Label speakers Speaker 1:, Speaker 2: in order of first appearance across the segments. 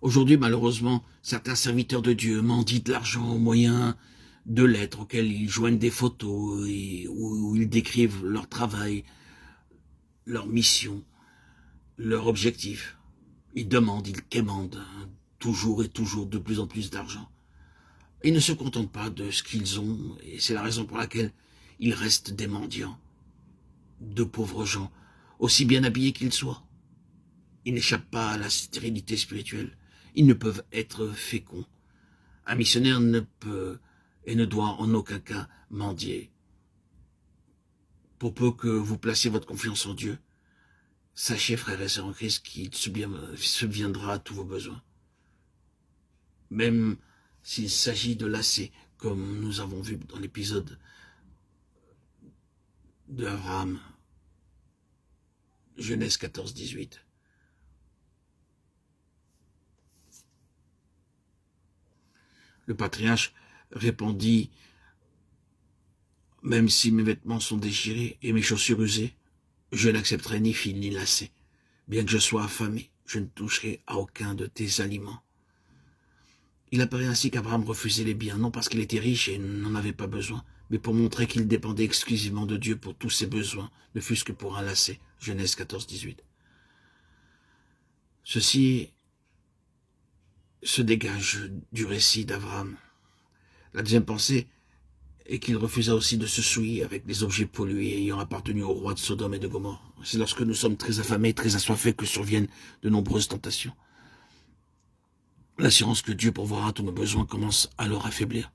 Speaker 1: Aujourd'hui, malheureusement, certains serviteurs de Dieu mendient de l'argent au moyen de lettres auxquelles ils joignent des photos et où ils décrivent leur travail, leur mission, leur objectif. Ils demandent, ils quémandent toujours et toujours de plus en plus d'argent. Ils ne se contentent pas de ce qu'ils ont et c'est la raison pour laquelle ils restent des mendiants, de pauvres gens, aussi bien habillés qu'ils soient. Ils n'échappent pas à la stérilité spirituelle. Ils ne peuvent être féconds. Un missionnaire ne peut et ne doit en aucun cas mendier. Pour peu que vous placiez votre confiance en Dieu, sachez, frères et sœurs en Christ, qu'il subviendra à tous vos besoins. Même s'il s'agit de lacets, comme nous avons vu dans l'épisode d'Abraham, Genèse 14-18. Le patriarche répondit, « Même si mes vêtements sont déchirés et mes chaussures usées, je n'accepterai ni fil ni lacet. Bien que je sois affamé, je ne toucherai à aucun de tes aliments. » Il apparaît ainsi qu'Abraham refusait les biens, non parce qu'il était riche et n'en avait pas besoin, mais pour montrer qu'il dépendait exclusivement de Dieu pour tous ses besoins, ne fût-ce que pour un lacet. Genèse 14-18. Ceci se dégage du récit d'Abraham. La deuxième pensée est qu'il refusa aussi de se souiller avec des objets pollués ayant appartenu au roi de Sodome et de Gomorrhe. C'est lorsque nous sommes très affamés, très assoiffés que surviennent de nombreuses tentations. L'assurance que Dieu pourvoira tous nos besoins commence alors à faiblir.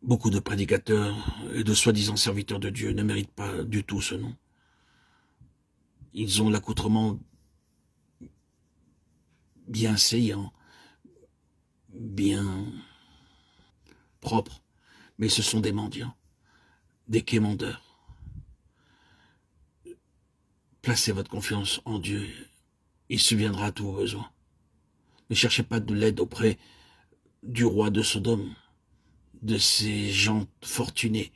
Speaker 1: Beaucoup de prédicateurs et de soi-disant serviteurs de Dieu ne méritent pas du tout ce nom. Ils ont l'accoutrement bien saillant, bien propre, mais ce sont des mendiants, des quémandeurs. Placez votre confiance en Dieu, il subviendra à tous vos besoins. Ne cherchez pas de l'aide auprès du roi de Sodome, de ces gens fortunés,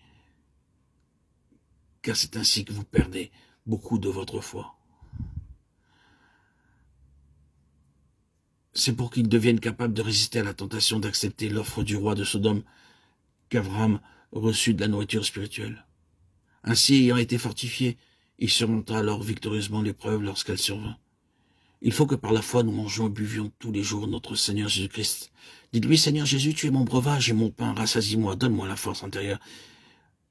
Speaker 1: car c'est ainsi que vous perdez beaucoup de votre foi. C'est pour qu'ils deviennent capables de résister à la tentation d'accepter l'offre du roi de Sodome qu'Abraham reçut de la nourriture spirituelle. Ainsi, ayant été fortifié, il surmonta alors victorieusement l'épreuve lorsqu'elle survint. Il faut que par la foi nous mangions et buvions tous les jours notre Seigneur Jésus-Christ. Dites-lui, Seigneur Jésus, tu es mon breuvage et mon pain, rassasie-moi, donne-moi la force intérieure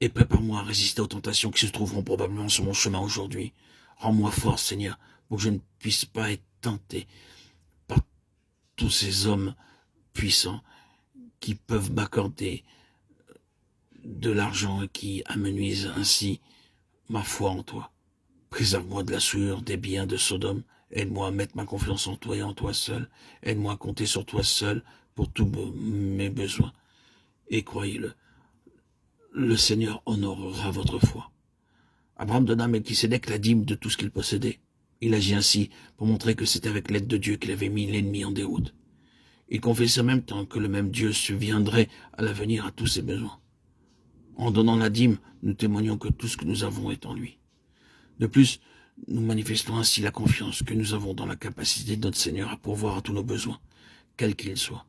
Speaker 1: et prépare-moi à résister aux tentations qui se trouveront probablement sur mon chemin aujourd'hui. Rends-moi fort, Seigneur, pour que je ne puisse pas être tenté par tous ces hommes puissants qui peuvent m'accorder de l'argent et qui amenuisent ainsi ma foi en toi. Préserve-moi de la souillure des biens de Sodome. Aide-moi à mettre ma confiance en toi et en toi seul. Aide-moi à compter sur toi seul pour tous mes besoins. Et croyez-le, le Seigneur honorera votre foi. Abraham donna à Melchisédek la dîme de tout ce qu'il possédait. Il agit ainsi pour montrer que c'est avec l'aide de Dieu qu'il avait mis l'ennemi en déroute. Il confessait en même temps que le même Dieu subviendrait à l'avenir à tous ses besoins. En donnant la dîme, nous témoignons que tout ce que nous avons est en lui. De plus, nous manifestons ainsi la confiance que nous avons dans la capacité de notre Seigneur à pourvoir à tous nos besoins, quels qu'ils soient.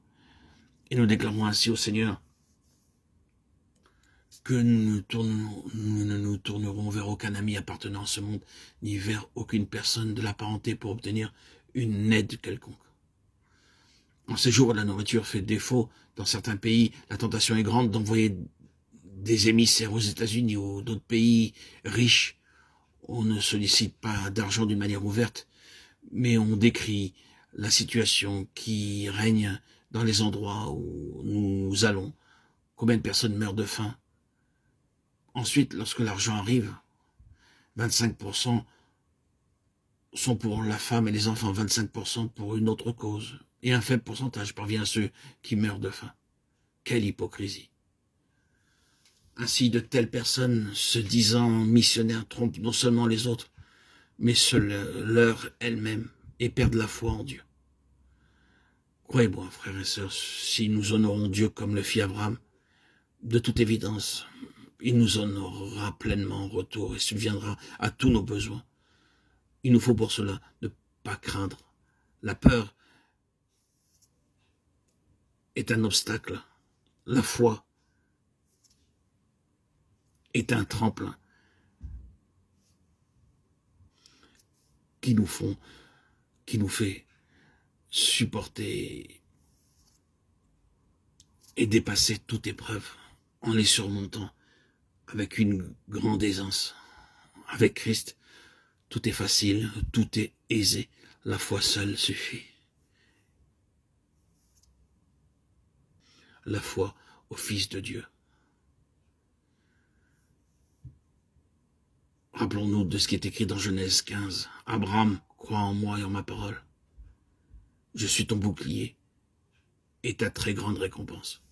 Speaker 1: Et nous déclarons ainsi au Seigneur que nous ne nous tournerons vers aucun ami appartenant à ce monde, ni vers aucune personne de la parenté pour obtenir une aide quelconque. En ces jours où la nourriture fait défaut dans certains pays, la tentation est grande d'envoyer des émissaires aux États-Unis ou d'autres pays riches. On ne sollicite pas d'argent d'une manière ouverte, mais on décrit la situation qui règne dans les endroits où nous allons. Combien de personnes meurent de faim? Ensuite, lorsque l'argent arrive, 25% sont pour la femme et les enfants, 25% pour une autre cause. Et un faible pourcentage parvient à ceux qui meurent de faim. Quelle hypocrisie! Ainsi, de telles personnes, se disant missionnaires, trompent non seulement les autres, mais se leurrent elles-mêmes et perdent la foi en Dieu. Croyez-moi, frères et sœurs, si nous honorons Dieu comme le fit Abraham, de toute évidence, il nous honorera pleinement en retour et subviendra à tous nos besoins. Il nous faut pour cela ne pas craindre. La peur est un obstacle. La foi est un tremplin qui nous fait supporter et dépasser toute épreuve en les surmontant avec une grande aisance. Avec Christ, tout est facile, tout est aisé. La foi seule suffit. La foi au Fils de Dieu. Rappelons-nous de ce qui est écrit dans Genèse 15. Abraham, crois en moi et en ma parole. Je suis ton bouclier et ta très grande récompense.